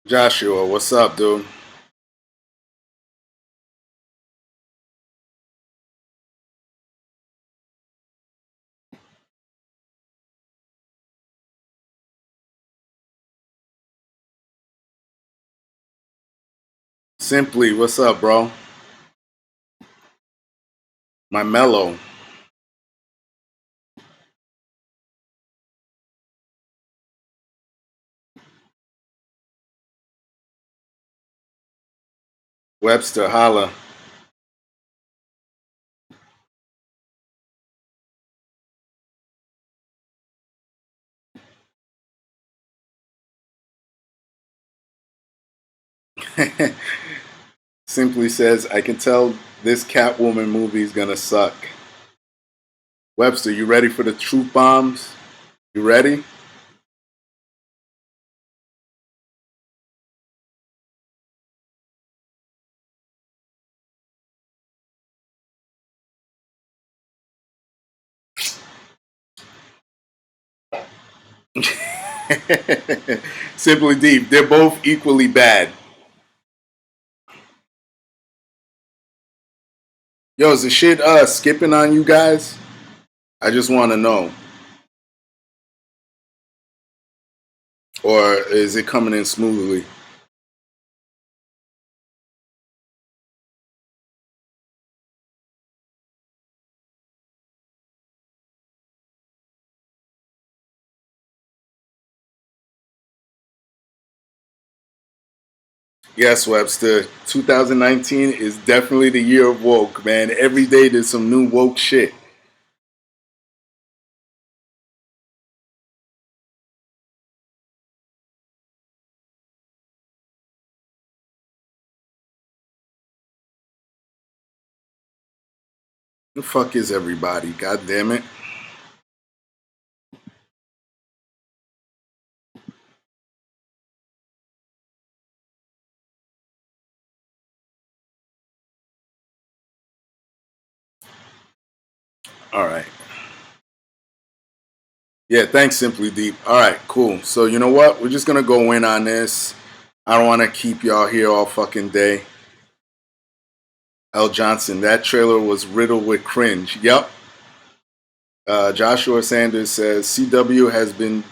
Joshua, what's up, dude? Simply, what's up, bro? My mellow. Webster, holla. Simply says, I can tell this Catwoman movie is gonna suck. Webster, you ready for the truth bombs? You ready? Simply deep. They're both equally bad. Yo, is the shit skipping on you guys? I just want to know. Or is it coming in smoothly? Yes, Webster. 2019 is definitely the year of woke, man. Every day there's some new woke shit. The fuck is everybody? God damn it. All right. Yeah, thanks, Simply Deep. All right, cool. So, you know what? We're just going to go in on this. I don't want to keep y'all here all fucking day. L. Johnson, that trailer was riddled with cringe. Yep. Joshua Sanders says CW has been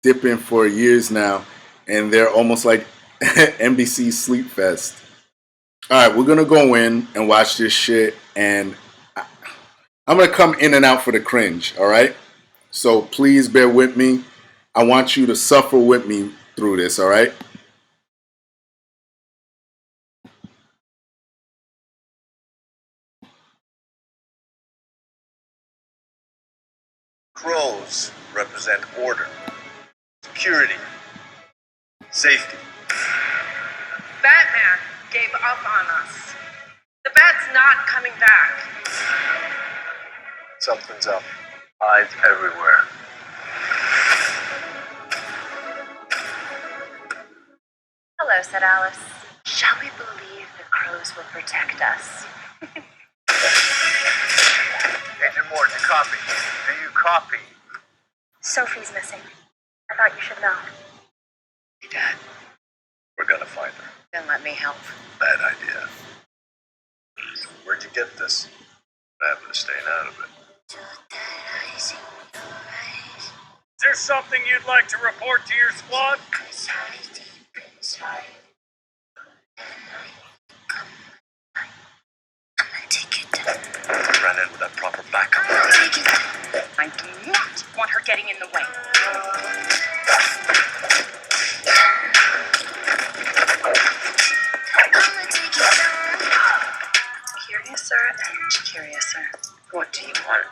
dipping for years now, and they're almost like NBC Sleep Fest. All right, we're going to go in and watch this shit, and I'm going to come in and out for the cringe, all right? So please bear with me. I want you to suffer with me through this, all right? Crows represent order, security, safety. Batman gave up on us. The bat's not coming back. Something's up. Eyes everywhere. Hello, said Alice. Shall we believe the crows will protect us? Agent Morton, copy. Do you copy? Sophie's missing. I thought you should know. Hey, Dad. We're gonna find her. Then let me help. Bad idea. So where'd you get this? I happen to staying out of it. Is there something you'd like to report to your squad? Ran in with that proper backup. I do not want her getting in the way. Curiouser. What do you want?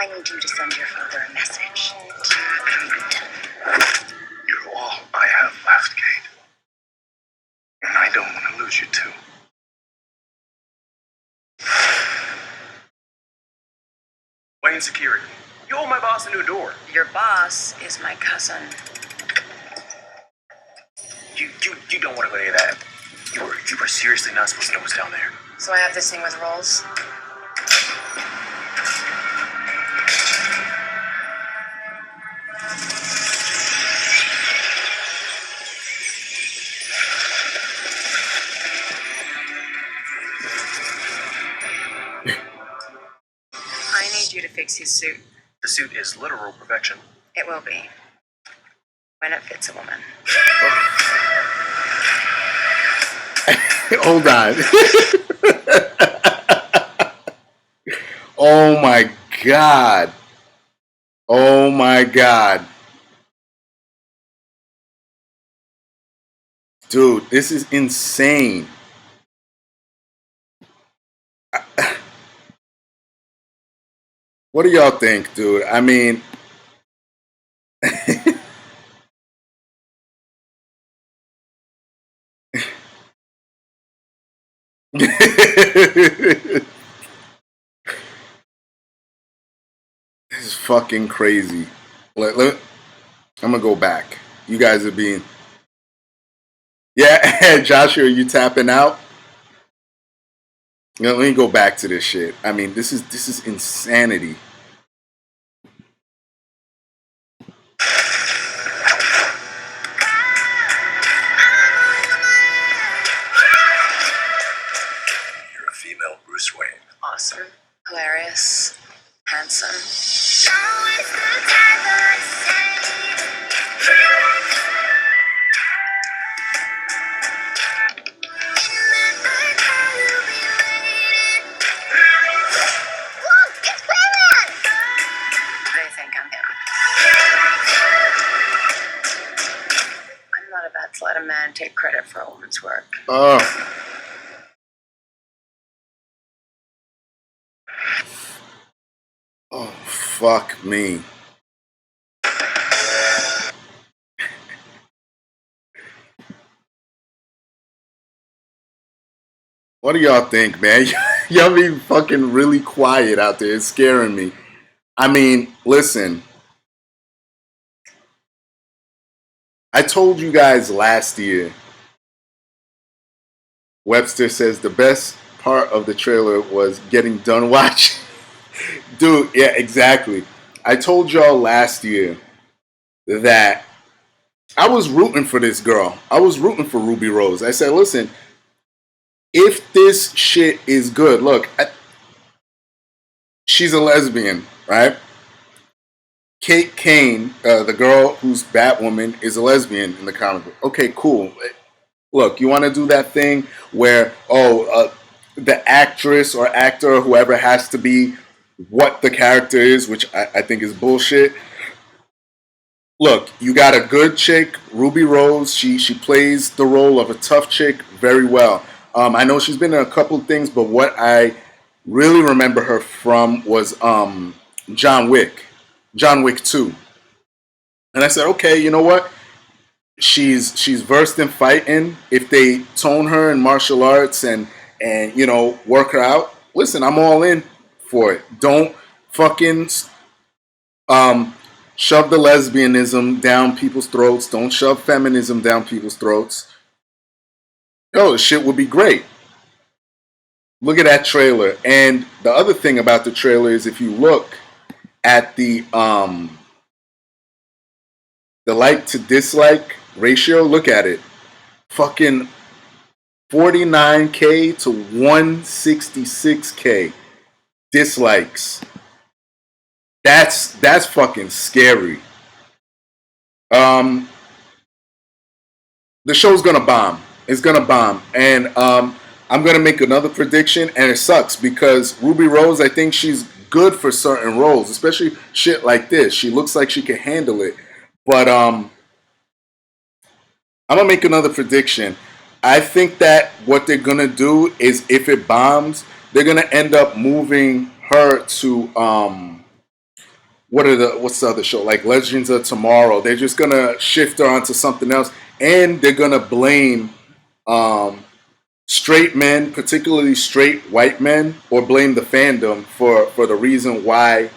I need you to send your father a message. You're all I have left, Kate. And I don't want to lose you too. Wayne Security. You owe my boss a new door. Your boss is my cousin. You don't want to go any of that. You were seriously not supposed to know what's down there. So I have this thing with rolls. encouraged you to fix his suit. The suit is literal perfection. It will be. When it fits a woman. Hold on. Oh my God. Oh my God. Dude, this is insane. What do y'all think, dude? I mean, this is fucking crazy. I'm gonna go back. You guys are being, yeah, Joshua, are you tapping out? Let me go back to this shit. I mean, this is insanity. You're a female Bruce Wayne. Awesome. Hilarious. Handsome. What do you think I'm him? I'm not about to let a man take credit for a woman's work. Oh. Oh, fuck me. What do y'all think, man? Y'all be fucking really quiet out there. It's scaring me. I mean, listen. I told you guys last year. Webster says the best part of the trailer was getting done watching. Dude, yeah, exactly. I told y'all last year that I was rooting for this girl. I was rooting for Ruby Rose. I said, listen, if this shit is good, look, she's a lesbian, right? Kate Kane, the girl who's Batwoman, is a lesbian in the comic book. Okay, cool. Look, you want to do that thing where, the actress or actor or whoever has to be what the character is, which I think is bullshit. Look, you got a good chick, Ruby Rose. She plays the role of a tough chick very well. I know she's been in a couple things, but what I really remember her from was John Wick 2. And I said, okay, you know what? She's versed in fighting. If they tone her in martial arts and work her out, listen, I'm all in for it. Don't fucking shove the lesbianism down people's throats. Don't shove feminism down people's throats. Yo, the shit would be great. Look at that trailer. And the other thing about the trailer is if you look at the like to dislike ratio, look at it. Fucking 49K to 166K dislikes. That's fucking scary. The show's gonna bomb. It's gonna bomb. And I'm gonna make another prediction, and it sucks because Ruby Rose, I think she's good for certain roles, especially shit like this. She looks like she can handle it. But I'm gonna make another prediction. I think that what they're gonna do is, if it bombs, they're gonna end up moving her to what's the other show, like Legends of Tomorrow. They're just gonna shift her onto something else, and they're gonna blame straight men, particularly straight white men, or blame the fandom for the reason why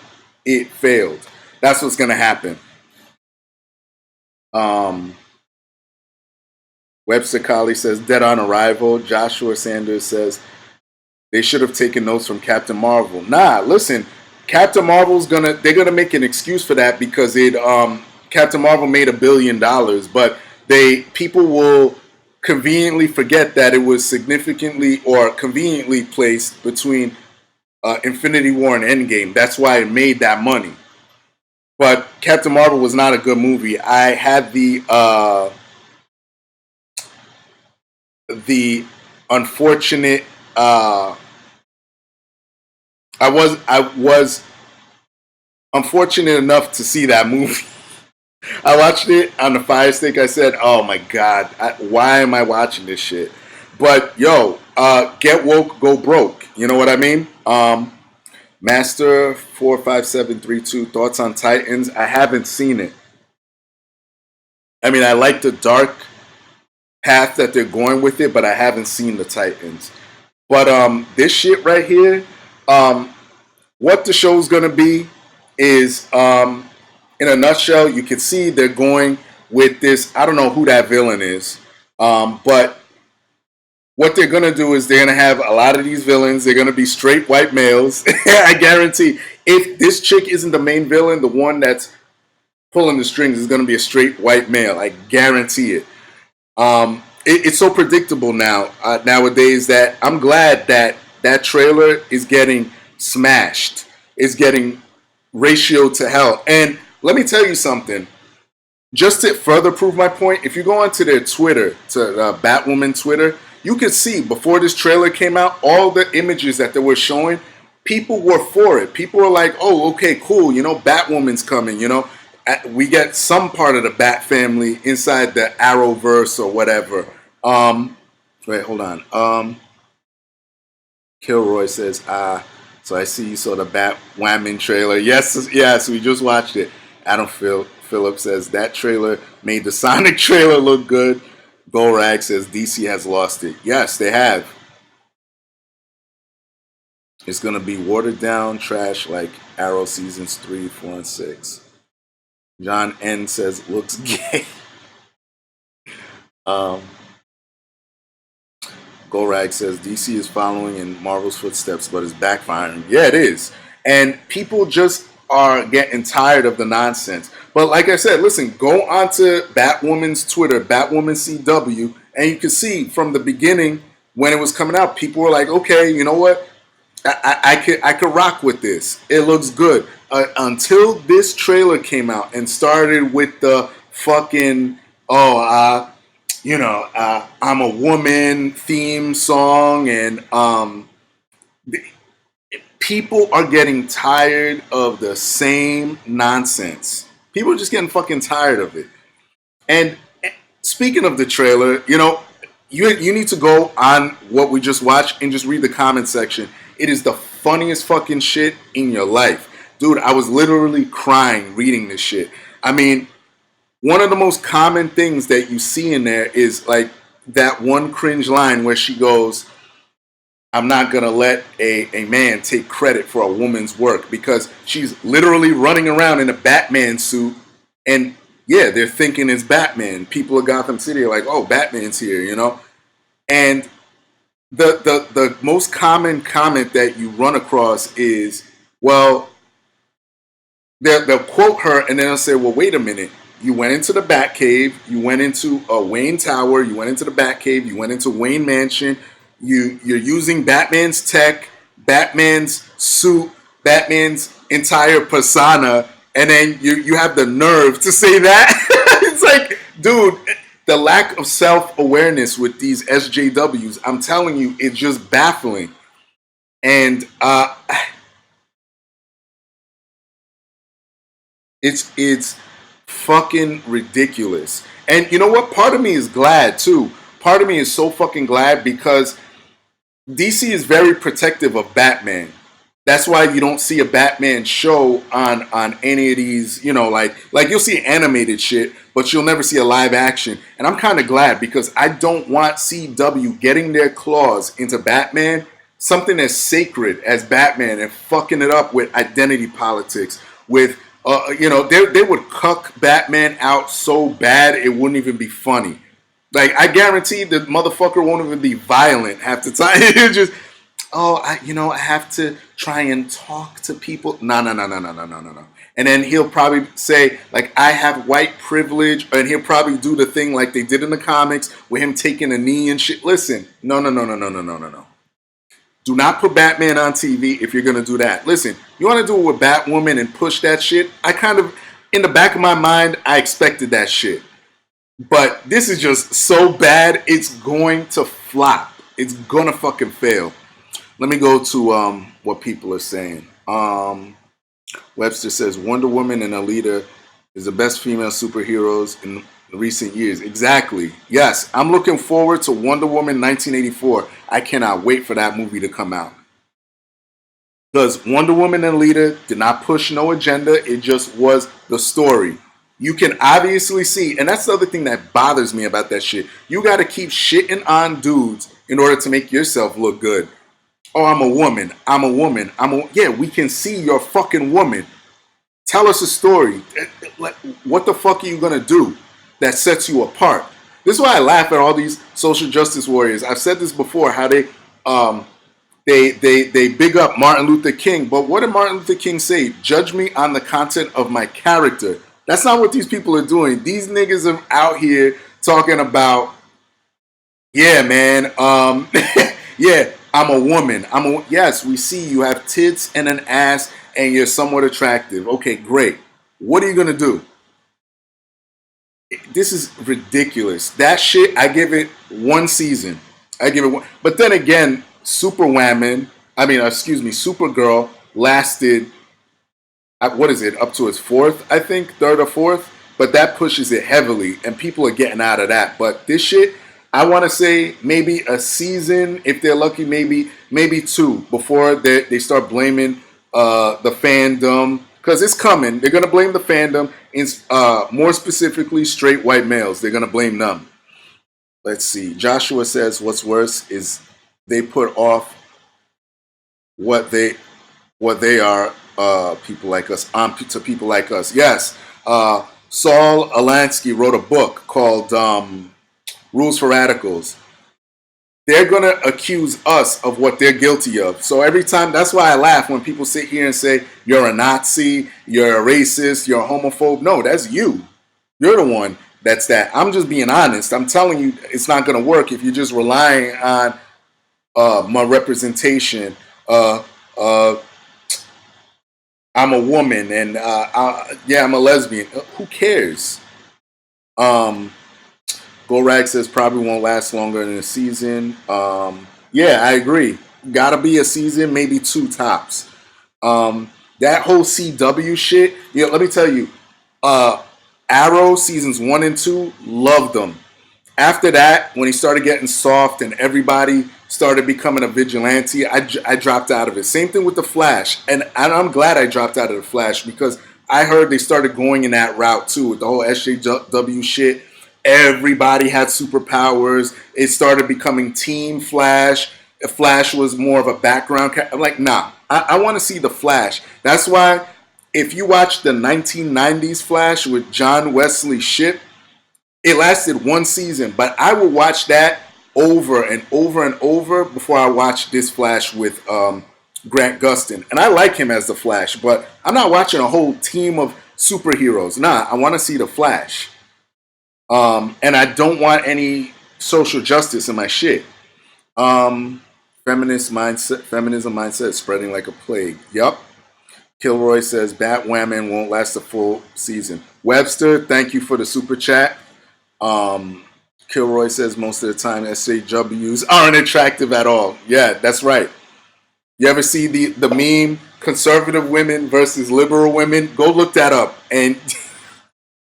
it failed. That's what's gonna happen. Webster Colley says dead on arrival. Joshua Sanders says they should have taken notes from Captain Marvel. Nah, listen, Captain Marvel's they're gonna make an excuse for that because Captain Marvel made $1 billion, but people will conveniently forget that it was significantly or conveniently placed between Infinity War and Endgame. That's why it made that money. But Captain Marvel was not a good movie. I had the unfortunate. I was unfortunate enough to see that movie. I watched it on the Fire Stick. I said, "Oh my god, why am I watching this shit?" But yo, get woke, go broke. You know what I mean? Master 45732 thoughts on Titans. I haven't seen it. I mean, I like the dark path that they're going with it, but I haven't seen the Titans. But this shit right here, um, what the show's gonna be is, in a nutshell, you can see they're going with this. I don't know who that villain is, but what they're gonna do is they're gonna have a lot of these villains. They're gonna be straight white males. I guarantee. If this chick isn't the main villain, the one that's pulling the strings is gonna be a straight white male. I guarantee it. It's so predictable now nowadays that I'm glad that that trailer is getting smashed. It's getting ratio to hell. And let me tell you something. Just to further prove my point, if you go onto their Twitter, to Batwoman Twitter, you can see before this trailer came out, all the images that they were showing, people were for it. People were like, "Oh, okay, cool. You know, Batwoman's coming. You know, we get some part of the Bat family inside the Arrowverse or whatever." Wait, hold on. Kilroy says, so I see you saw the Batwoman trailer. Yes, yes, we just watched it. Adam Phillips says that trailer made the Sonic trailer look good. Golrag says DC has lost it. Yes, they have. It's gonna be watered down trash like Arrow seasons 3, 4, and 6. John N says looks gay. Golrag says DC is following in Marvel's footsteps, but is backfiring. Yeah, it is. And people just are getting tired of the nonsense. But like I said, listen, go onto Batwoman's Twitter, Batwoman CW, and you can see from the beginning when it was coming out, people were like, okay, you know what? I could rock with this. It looks good. Until this trailer came out and started with the fucking, I'm a woman theme song, and people are getting tired of the same nonsense. People are just getting fucking tired of it. And speaking of the trailer, you need to go on what we just watched and just read the comment section. It is the funniest fucking shit in your life. Dude, I was literally crying reading this shit. I mean, one of the most common things that you see in there is like that one cringe line where she goes, "I'm not going to let a man take credit for a woman's work," because she's literally running around in a Batman suit. And yeah, they're thinking it's Batman. People of Gotham City are like, "Oh, Batman's here," you know? And the most common comment that you run across is, well, they'll quote her and then they'll say, well, wait a minute. You went into the Batcave. You went into a Wayne Tower. You went into the Batcave. You went into Wayne Mansion. You're using Batman's tech, Batman's suit, Batman's entire persona, and then you have the nerve to say that. It's like, dude, the lack of self-awareness with these SJWs, I'm telling you, it's just baffling. And it's fucking ridiculous. And you know what? Part of me is glad too. Part of me is so fucking glad because DC is very protective of Batman. That's why you don't see a Batman show on any of these, like you'll see animated shit, but you'll never see a live action. And I'm kind of glad because I don't want CW getting their claws into Batman, something as sacred as Batman, and fucking it up with identity politics. With they would cuck Batman out so bad it wouldn't even be funny. Like, I guarantee the motherfucker won't even be violent half the time. It's just, I have to try and talk to people. No. And then he'll probably say, like, I have white privilege, and he'll probably do the thing like they did in the comics with him taking a knee and shit. Listen, no. Do not put Batman on TV if you're gonna do that. Listen, you want to do it with Batwoman and push that shit. I kind of, in the back of my mind, I expected that shit. But this is just so bad, it's going to flop. It's gonna fucking fail. Let me go to what people are saying. Webster says Wonder Woman and Alita is the best female superheroes in recent years. Exactly. Yes, I'm looking forward to Wonder Woman 1984. I cannot wait for that movie to come out. Because Wonder Woman and Alita did not push no agenda. It just was the story. You can obviously see, and that's the other thing that bothers me about that shit. You got to keep shitting on dudes in order to make yourself look good. Oh, I'm a woman. I'm a woman. Yeah, we can see you're a fucking woman. Tell us a story. What the fuck are you gonna do that sets you apart? This is why I laugh at all these social justice warriors. I've said this before, how they big up Martin Luther King, but what did Martin Luther King say? Judge me on the content of my character. That's not what these people are doing. These niggas are out here talking about, yeah, man, yeah, I'm a woman. Yes, we see you have tits and an ass and you're somewhat attractive. Okay, great. What are you gonna do? This is ridiculous. That shit, I give it one season. I give it one. But then again, Supergirl lasted, what is it, up to its fourth, I think, third or fourth. But that pushes it heavily, and people are getting out of that. But this shit, I want to say maybe a season, if they're lucky, maybe two before they start blaming the fandom, because it's coming. They're gonna blame the fandom, more specifically straight white males. They're gonna blame them. Let's see. Joshua says, "What's worse is they put off what they are people like us to people like us." Yes. Saul Alansky wrote a book called Rules for Radicals. They're going to accuse us of what they're guilty of. So every time, that's why I laugh when people sit here and say, you're a Nazi, you're a racist, you're a homophobe. No, that's you. You're the one that's that. I'm just being honest. I'm telling you it's not going to work if you're just relying on my representation. I'm a woman and I'm a lesbian. Who cares? Gorag says probably won't last longer than a season. Yeah, I agree. Gotta be a season, maybe two tops. That whole CW shit, let me tell you, Arrow seasons 1 and 2, loved them. After that, when he started getting soft and everybody started becoming a vigilante, I dropped out of it. Same thing with The Flash. And I'm glad I dropped out of The Flash because I heard they started going in that route too with the whole SJW shit. Everybody had superpowers. It started becoming Team Flash. Flash was more of a background. I'm like, nah, I want to see the Flash. That's why if you watch the 1990s Flash with John Wesley Shipp, it lasted one season, but I will watch that over and over and over before I watch this Flash with Grant Gustin. And I like him as the Flash, but I'm not watching a whole team of superheroes. Nah, I want to see the Flash. And I don't want any social justice in my shit. Feminism mindset spreading like a plague. Yup. Kilroy says Batwoman won't last a full season. Webster, thank you for the super chat. Kilroy says most of the time SJWs aren't attractive at all. Yeah, that's right. You ever see the meme conservative women versus liberal women? Go look that up, and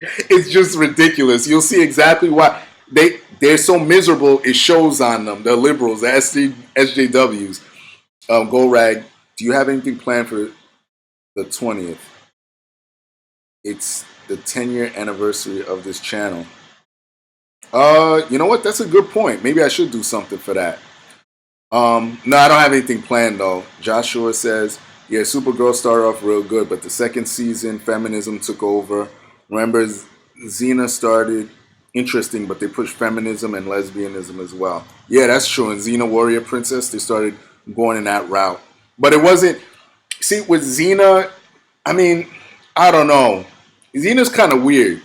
it's just ridiculous. You'll see exactly why they're so miserable. It shows on them. The liberals, the SJWs. Golrag, do you have anything planned for the 20th? It's the 10-year anniversary of this channel. You know what? That's a good point. Maybe I should do something for that. No, I don't have anything planned though. Joshua says, yeah, Supergirl started off real good, but the second season, feminism took over. Remember, Xena started interesting, but they pushed feminism and lesbianism as well. Yeah, that's true. In Xena Warrior Princess, they started going in that route. But it wasn't, see, with Xena, I mean, I don't know. Xena's kind of weird.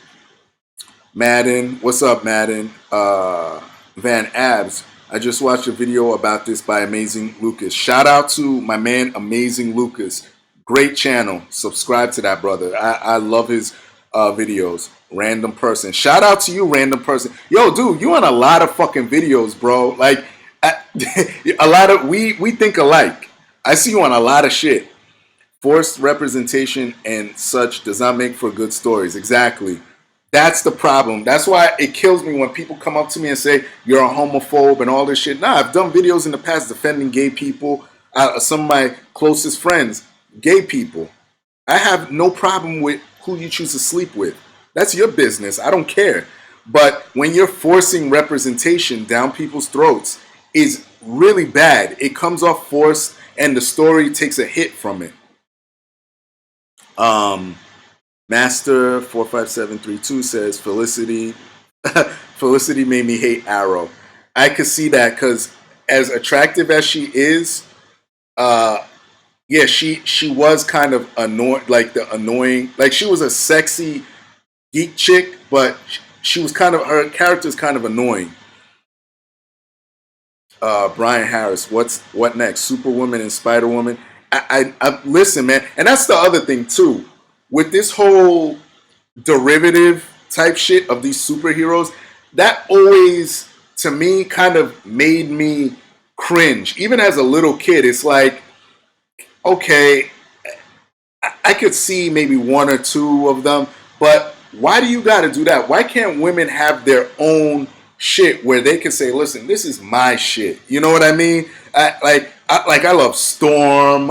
Madden, what's up, Madden? Van Abs. I just watched a video about this by Amazing Lucas. Shout out to my man Amazing Lucas. Great channel. Subscribe to that brother. I love his videos. Random person. Shout out to you, random person. Yo, dude, you on a lot of fucking videos, bro. Like, a lot of we think alike. I see you on a lot of shit. Forced representation and such does not make for good stories. Exactly. That's the problem. That's why it kills me when people come up to me and say you're a homophobe and all this shit. Nah, I've done videos in the past defending gay people. Some of my closest friends, gay people. I have no problem with who you choose to sleep with. That's your business. I don't care. But when you're forcing representation down people's throats, is really bad. It comes off forced, and the story takes a hit from it. Master 45732 says Felicity Felicity made me hate Arrow. I could see that because as attractive as she is, yeah, she was kind of annoying, like the annoying, like she was a sexy geek chick, but she was kind of, her character's kind of annoying. Brian Harris, what next? Superwoman and Spider-Woman. I listen, man, and that's the other thing too. With this whole derivative type shit of these superheroes, that always, to me, kind of made me cringe. Even as a little kid, it's like, okay, I could see maybe one or two of them, but why do you got to do that? Why can't women have their own shit where they can say, listen, this is my shit? You know what I mean? I love Storm.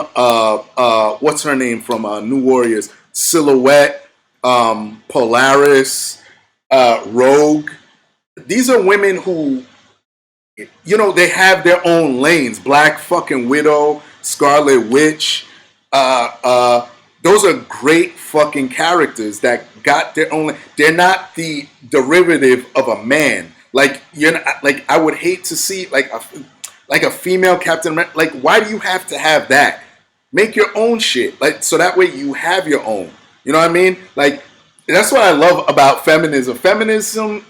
What's her name from New Warriors? Silhouette, Polaris, Rogue. These are women who, you know, they have their own lanes. Black fucking Widow, Scarlet Witch. Those are great fucking characters that got their own. They're not the derivative of a man. Like, you're not, like, I would hate to see like a female Captain America. Like, why do you have to have that? Make your own shit, like, so that way you have your own. You know what I mean? Like, that's what I love about feminism. Feminism,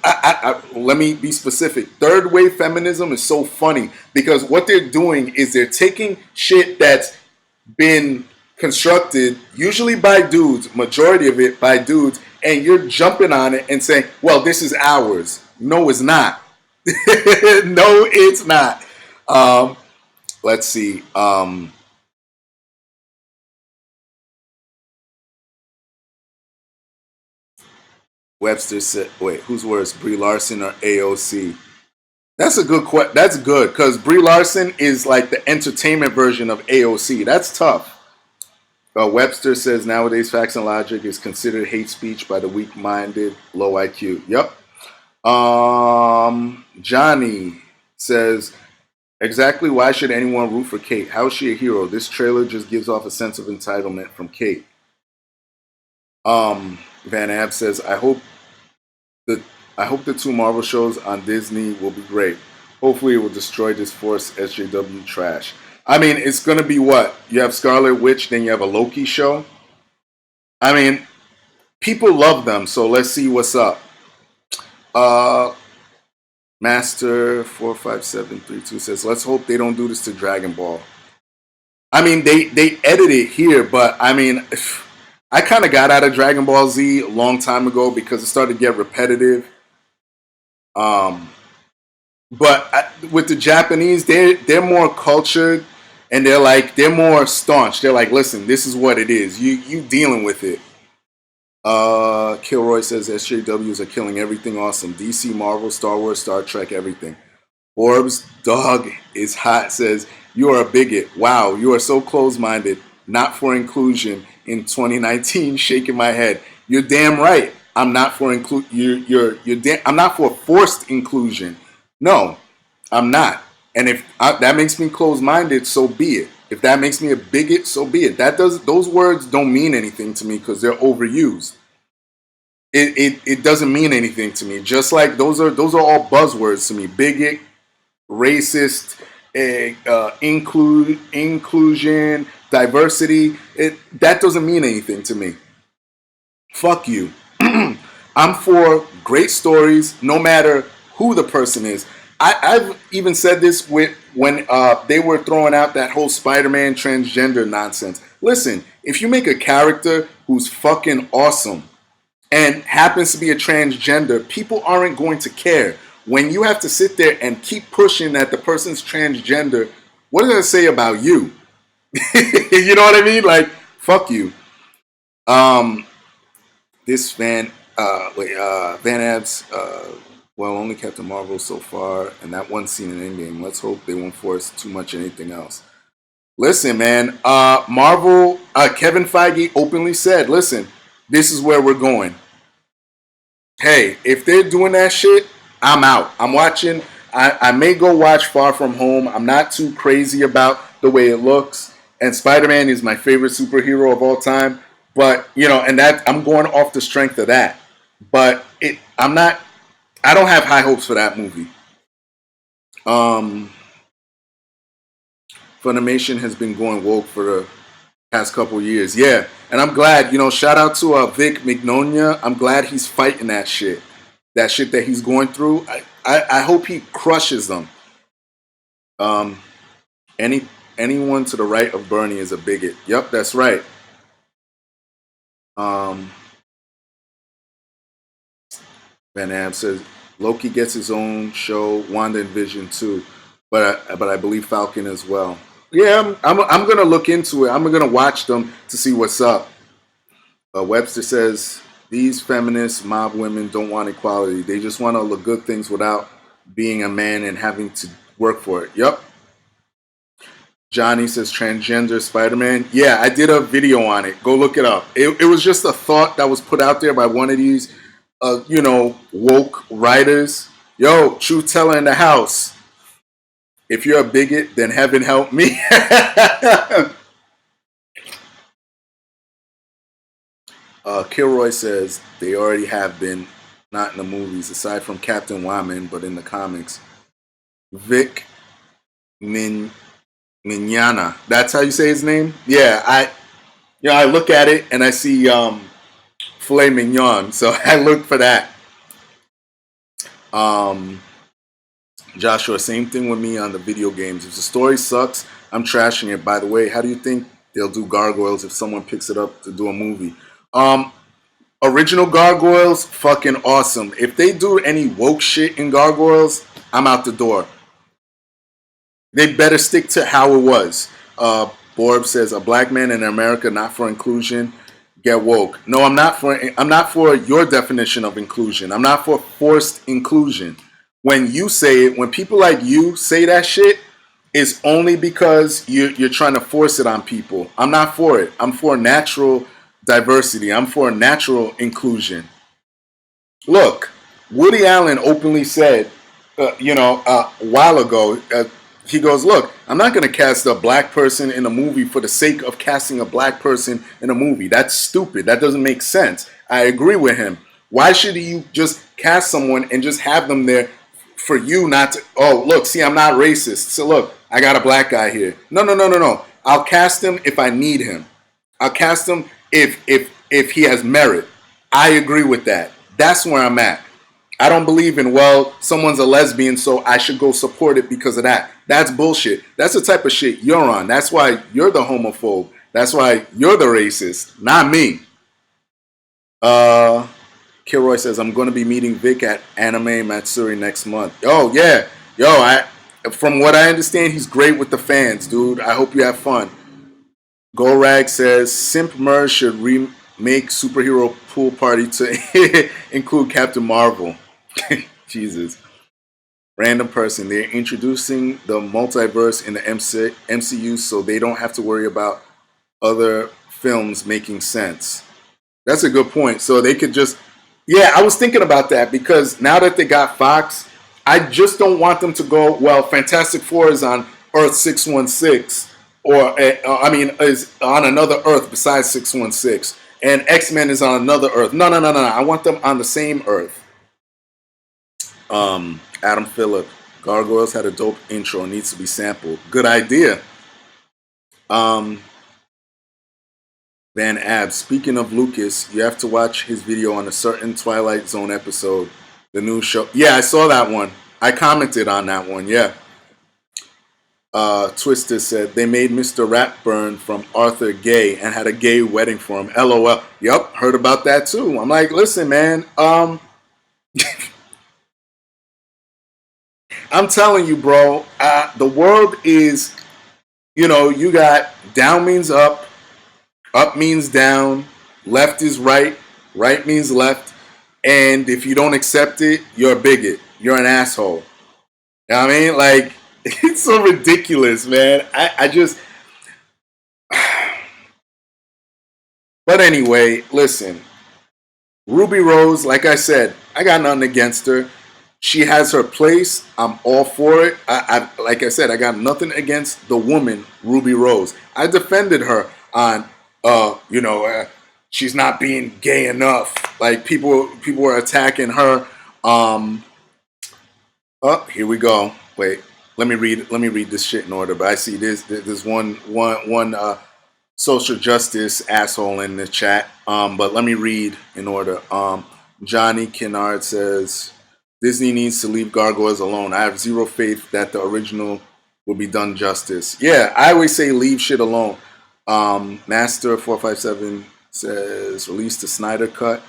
let me be specific. Third wave feminism is so funny because what they're doing is they're taking shit that's been constructed, usually by dudes, majority of it by dudes, and you're jumping on it and saying, well, this is ours. No, it's not. No, it's not. Let's see. Webster said, wait, who's worse, Brie Larson or AOC? That's a good question. That's good because Brie Larson is like the entertainment version of AOC. That's tough. Webster says nowadays facts and logic is considered hate speech by the weak-minded, low IQ. Yep. Johnny says, exactly why should anyone root for Kate? How is she a hero? This trailer just gives off a sense of entitlement from Kate. Van Ab says, I hope the two Marvel shows on Disney will be great. Hopefully it will destroy this Force SJW trash. I mean, it's going to be what? You have Scarlet Witch, then you have a Loki show. I mean, people love them, so let's see what's up. Master 45732 says, let's hope they don't do this to Dragon Ball. I mean, they edit it here, but I mean, I kind of got out of Dragon Ball Z a long time ago because it started to get repetitive. But with the Japanese, they're more cultured and they're more staunch. They're like, listen, this is what it is. You dealing with it. Kilroy says SJWs are killing everything awesome. DC, Marvel, Star Wars, Star Trek, everything. Orbs Dog is hot says, you are a bigot. Wow, you are so close-minded. Not for inclusion in 2019. Shaking my head. You're damn right. I'm not for I'm not for forced inclusion. No, I'm not. And if that makes me close-minded, so be it. If that makes me a bigot, so be it. Those words don't mean anything to me because they're overused. It doesn't mean anything to me. Just like those are all buzzwords to me. Bigot, racist, inclusion, diversity. That doesn't mean anything to me. Fuck you. I'm for great stories, no matter who the person is. I've even said this with when they were throwing out that whole Spider-Man transgender nonsense. Listen, if you make a character who's fucking awesome and happens to be a transgender, people aren't going to care. When you have to sit there and keep pushing that the person's transgender, what does that say about you? You know what I mean? Like, fuck you. Um, this Van Abs, well, only Captain Marvel so far, and that one scene in Endgame. Let's hope they won't force too much anything else. Listen, man, Marvel, Kevin Feige openly said, listen, this is where we're going. Hey, if they're doing that shit, I'm out. I'm watching. I may go watch Far From Home. I'm not too crazy about the way it looks. And Spider-Man is my favorite superhero of all time. But, you know, and that I'm going off the strength of that. But I don't have high hopes for that movie. Funimation has been going woke for the past couple years. Yeah. And I'm glad, you know, shout out to Vic Mignonia. I'm glad he's fighting that shit. That shit that he's going through. I hope he crushes them. Anyone to the right of Bernie is a bigot. Yep, that's right. Van Am says Loki gets his own show, Wanda and Vision too, but I believe Falcon as well. Yeah, I'm gonna look into it. I'm gonna watch them to see what's up. Webster says these feminist mob women don't want equality. They just want all the good things without being a man and having to work for it. Yep. Johnny says transgender Spider-Man. Yeah, I did a video on it. Go look it up. It was just a thought that was put out there by one of these, you know, woke writers. Yo, truth teller in the house. If you're a bigot, then heaven help me. Kilroy says they already have been, not in the movies, aside from Captain Wyman, but in the comics. Vic Mignana. That's how you say his name? Yeah, I look at it and I see filet mignon, so I look for that. Joshua, same thing with me on the video games. If the story sucks, I'm trashing it. By the way, how do you think they'll do Gargoyles if someone picks it up to do a movie? Original Gargoyles, fucking awesome. If they do any woke shit in Gargoyles, I'm out the door. They better stick to how it was. Borb says a black man in America not for inclusion. Get woke. No, I'm not for your definition of inclusion. I'm not for forced inclusion. When you say it, when people like you say that shit, it's only because you're trying to force it on people. I'm not for it. I'm for natural diversity. I'm for natural inclusion. Look, Woody Allen openly said, a while ago, he goes, look, I'm not going to cast a black person in a movie for the sake of casting a black person in a movie. That's stupid. That doesn't make sense. I agree with him. Why should you just cast someone and just have them there for you not to, oh, look, see, I'm not racist. So look, I got a black guy here. No. I'll cast him if I need him. I'll cast him if he has merit. I agree with that. That's where I'm at. I don't believe in, well, someone's a lesbian, so I should go support it because of that. That's bullshit. That's the type of shit you're on. That's why you're the homophobe. That's why you're the racist, not me. Kilroy says, I'm going to be meeting Vic at Anime Matsuri next month. Oh, yeah. From what I understand, he's great with the fans, dude. I hope you have fun. Gorag says, Simp Merge should remake Superhero Pool Party to include Captain Marvel. Jesus. Random person. They're introducing the multiverse in the MCU so they don't have to worry about other films making sense. That's a good point. So they could just... Yeah, I was thinking about that because now that they got Fox, I just don't want them to go, well, Fantastic Four is on Earth 616 is on another Earth besides 616. And X-Men is on another Earth. No. I want them on the same Earth. Adam Phillip, Gargoyles had a dope intro. Needs to be sampled. Good idea. Van Ab, speaking of Lucas, you have to watch his video on a certain Twilight Zone episode. The new show. Yeah, I saw that one. I commented on that one. Yeah. Twister said they made Mr. Ratburn from Arthur gay and had a gay wedding for him. LOL. Yup, heard about that too. I'm like, listen, man. I'm telling you, bro. The world is, you got down means up means down, left is right, right means left, and if you don't accept it, you're a bigot. You're an asshole. You know what I mean? Like, it's so ridiculous, man. I just. But anyway, listen. Ruby Rose, like I said, I got nothing against her. She has her place. I'm all for it. Like I said, I got nothing against the woman, Ruby Rose. I defended her on, she's not being gay enough. Like people were attacking her. Oh, here we go. Wait, let me read this shit in order. But I see there's one social justice asshole in the chat. But let me read in order. Johnny Kennard says Disney needs to leave gargoyles alone. I have zero faith that the original will be done justice. Yeah, I always say leave shit alone. Master 457 says release the Snyder cut.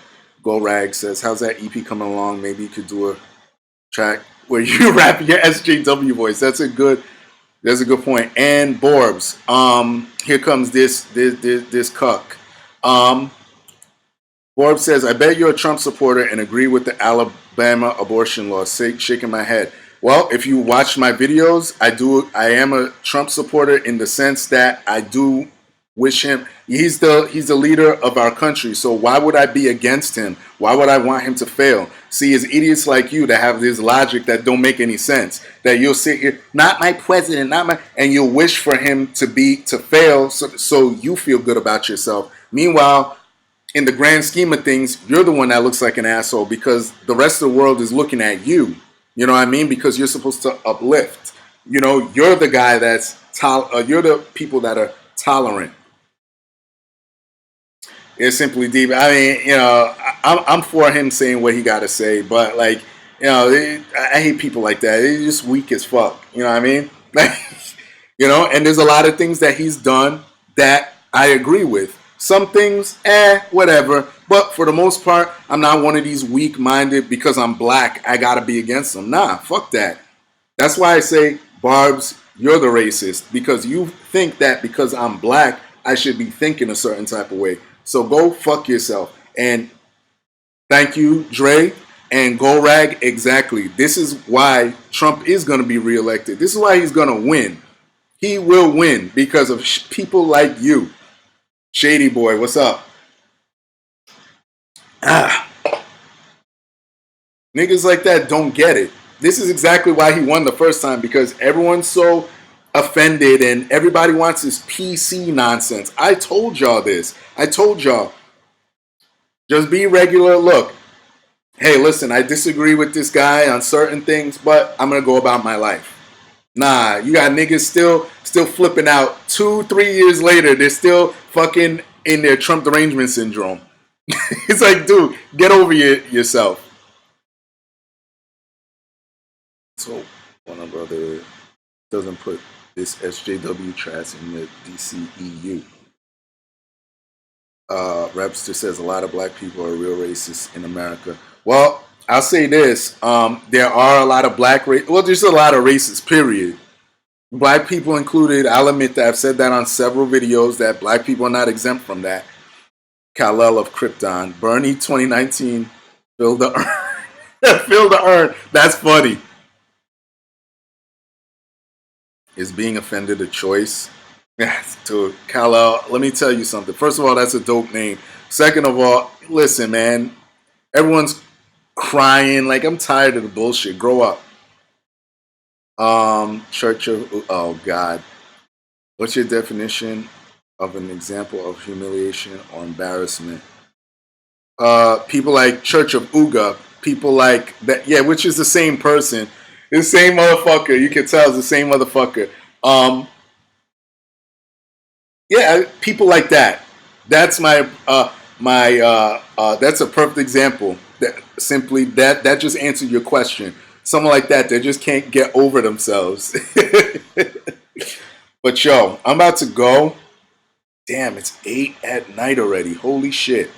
Go Rag says how's that EP coming along? Maybe you could do a track where you rap your SJW voice. That's a good point. And Borbs, here comes this cuck. Borbs says, I bet you're a Trump supporter and agree with the Alabama abortion law. Shaking my head. Well, if you watch my videos, I am a Trump supporter in the sense that I do wish him. He's the leader of our country. So why would I be against him? Why would I want him to fail? See, it's idiots like you that have this logic that don't make any sense. That you'll sit here, not my president, and you'll wish for him to fail so you feel good about yourself. Meanwhile, in the grand scheme of things, you're the one that looks like an asshole because the rest of the world is looking at you. You know what I mean? Because you're supposed to uplift. You're the guy that's you're the people that are tolerant. It's simply deep. I mean, I'm for him saying what he got to say, but like, I hate people like that. They're just weak as fuck. You know what I mean? And there's a lot of things that he's done that I agree with. Some things, whatever. But for the most part, I'm not one of these weak-minded because I'm black, I gotta be against them. Nah, fuck that. That's why I say, Barbs, you're the racist. Because you think that because I'm black, I should be thinking a certain type of way. So go fuck yourself. And thank you, Dre. And Go Rag, exactly. This is why Trump is going to be reelected. This is why he's going to win. He will win because of people like you. Shady Boy, what's up? Niggas like that don't get it. This is exactly why he won the first time, because everyone's so offended and everybody wants this PC nonsense. I told y'all this. I told y'all. Just be regular. Look, hey, listen, I disagree with this guy on certain things, but I'm going to go about my life. Nah, you got niggas still flipping out 2-3 years later. They're still fucking in their Trump derangement syndrome. It's like, dude, get over yourself. So, one brother doesn't put this SJW trash in the DCEU. Repster says a lot of black people are real racists in America. Well, I'll say this. There are a lot of there's a lot of racists, period. Black people included. I'll admit that I've said that on several videos that black people are not exempt from that. Kal-El of Krypton. Bernie 2019. Fill the urn. Fill the urn. That's funny. Is being offended a choice? Dude, Kal-El, let me tell you something. First of all, that's a dope name. Second of all, listen, man. Everyone's crying. Like, I'm tired of the bullshit. Grow up. Church of... Oh, God. What's your definition of an example of humiliation or embarrassment? People like Church of Uga. People like that. Yeah, which is the same person. The same motherfucker. You can tell it's the same motherfucker. Yeah, people like that. That's that's a perfect example. That just answered your question. Something like that. They just can't get over themselves. But yo, I'm about to go. Damn, it's 8 at night already. Holy shit.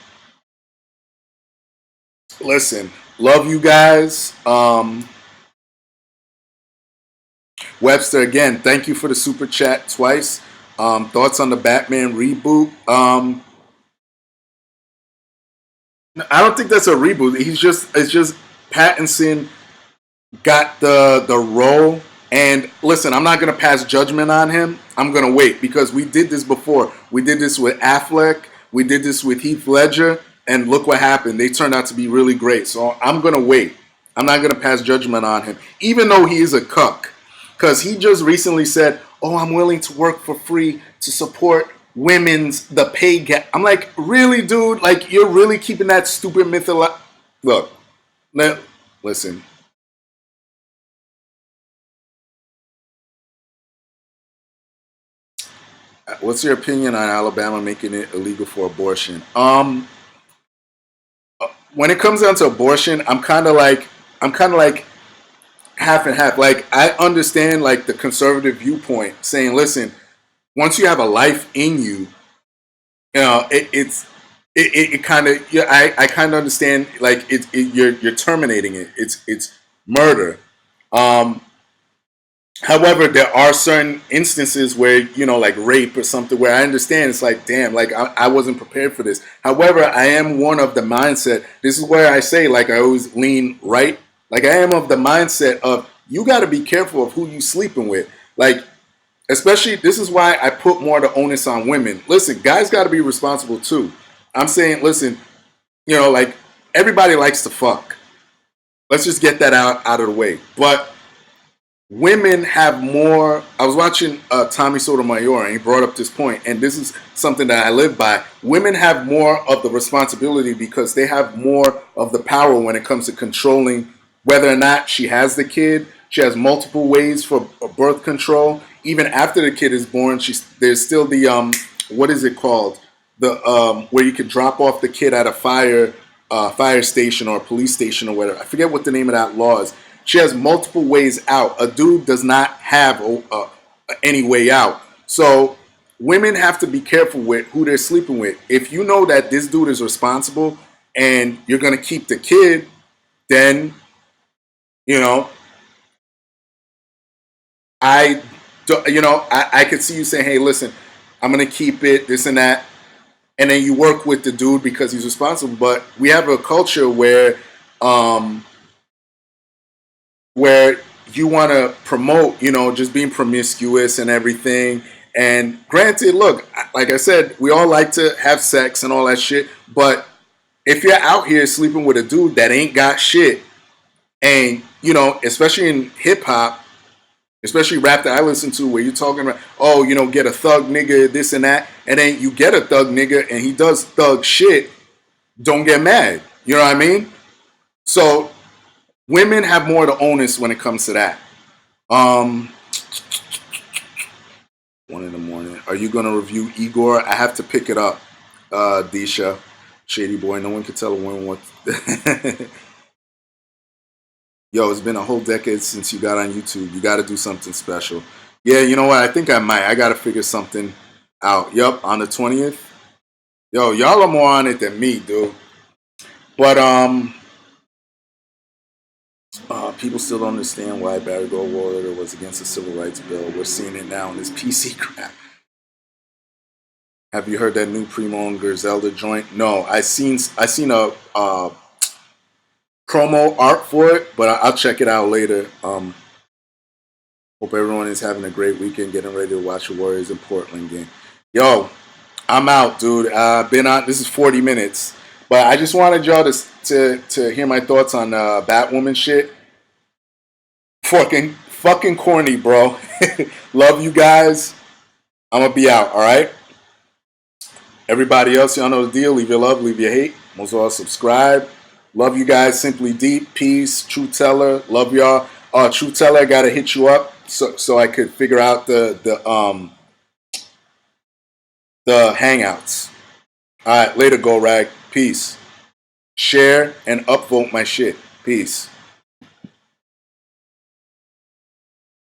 Listen, love you guys. Webster, again, thank you for the super chat twice. Thoughts on the Batman reboot? I don't think that's a reboot. It's just Pattinson got the role. And listen, I'm not gonna pass judgment on him. I'm gonna wait because we did this before. We did this with Affleck. We did this with Heath Ledger, and look what happened. They turned out to be really great. So I'm gonna wait. I'm not gonna pass judgment on him, even though he is a cuck, because he just recently said, "Oh, I'm willing to work for free to support women's the pay gap." I'm like, really, dude? Like, you're really keeping that stupid mythology? Look, listen. What's your opinion on Alabama making it illegal for abortion? When it comes down to abortion, I'm kind of like half and half. Like, I understand like the conservative viewpoint saying, listen, once you have a life in you, you know, it kind of, yeah, I kind of understand, like, you're terminating it. It's murder. Um, However, there are certain instances where, like rape or something, where I understand it's like, damn, like I wasn't prepared for this. However, I am one of the mindset. This is where I say, like, I always lean right. Like, I am of the mindset of, you got to be careful of who you sleeping with. Like, especially, this is why I put more of the onus on women. Listen, guys got to be responsible too. I'm saying, listen, like, everybody likes to fuck. Let's just get that out of the way. But women have more. I was watching Tommy Sotomayor, and he brought up this point, and this is something that I live by. Women have more of the responsibility because they have more of the power when it comes to controlling whether or not she has the kid. She has multiple ways for birth control. Even after the kid is born, there's still the what is it called? The where you could drop off the kid at a fire station or a police station or whatever. I forget what the name of that law is. She has multiple ways out. A dude does not have any way out. So women have to be careful with who they're sleeping with. If you know that this dude is responsible and you're going to keep the kid, then, you know, I could see you saying, hey, listen, I'm going to keep it, this and that. And then you work with the dude because he's responsible. But we have a culture where you want to promote, just being promiscuous and everything. And granted, look, like I said, we all like to have sex and all that shit. But if you're out here sleeping with a dude that ain't got shit, and, especially in hip hop, especially rap that I listen to, where you're talking about, oh, get a thug nigga, this and that, and then you get a thug nigga and he does thug shit, don't get mad. You know what I mean? So women have more the onus when it comes to that. 1 in the morning. Are you gonna review Igor? I have to pick it up. Disha, Shady Boy. No one can tell a woman what. Yo, it's been a whole decade since you got on YouTube. You got to do something special. Yeah, you know what? I think I might. I got to figure something out. Yup, on the 20th. Yo, y'all are more on it than me, dude. But people still don't understand why Barry Goldwater was against the civil rights bill. We're seeing it now in this PC crap. Have you heard that new Primo and Griselda joint? No, I seen a promo art for it, but I'll check it out later. Hope everyone is having a great weekend, getting ready to watch the Warriors in Portland game. Yo, I'm out, dude. Been on. This is 40 minutes, but I just wanted y'all to hear my thoughts on Batwoman shit. Fucking corny, bro. Love you guys. I'm gonna be out. All right. Everybody else, y'all know the deal. Leave your love, leave your hate. Most of all, subscribe. Love you guys. Simply Deep. Peace. Truth Teller. Love y'all. Truth Teller, I gotta hit you up so I could figure out the hangouts. All right, later, Go Rag. Peace. Share and upvote my shit. Peace.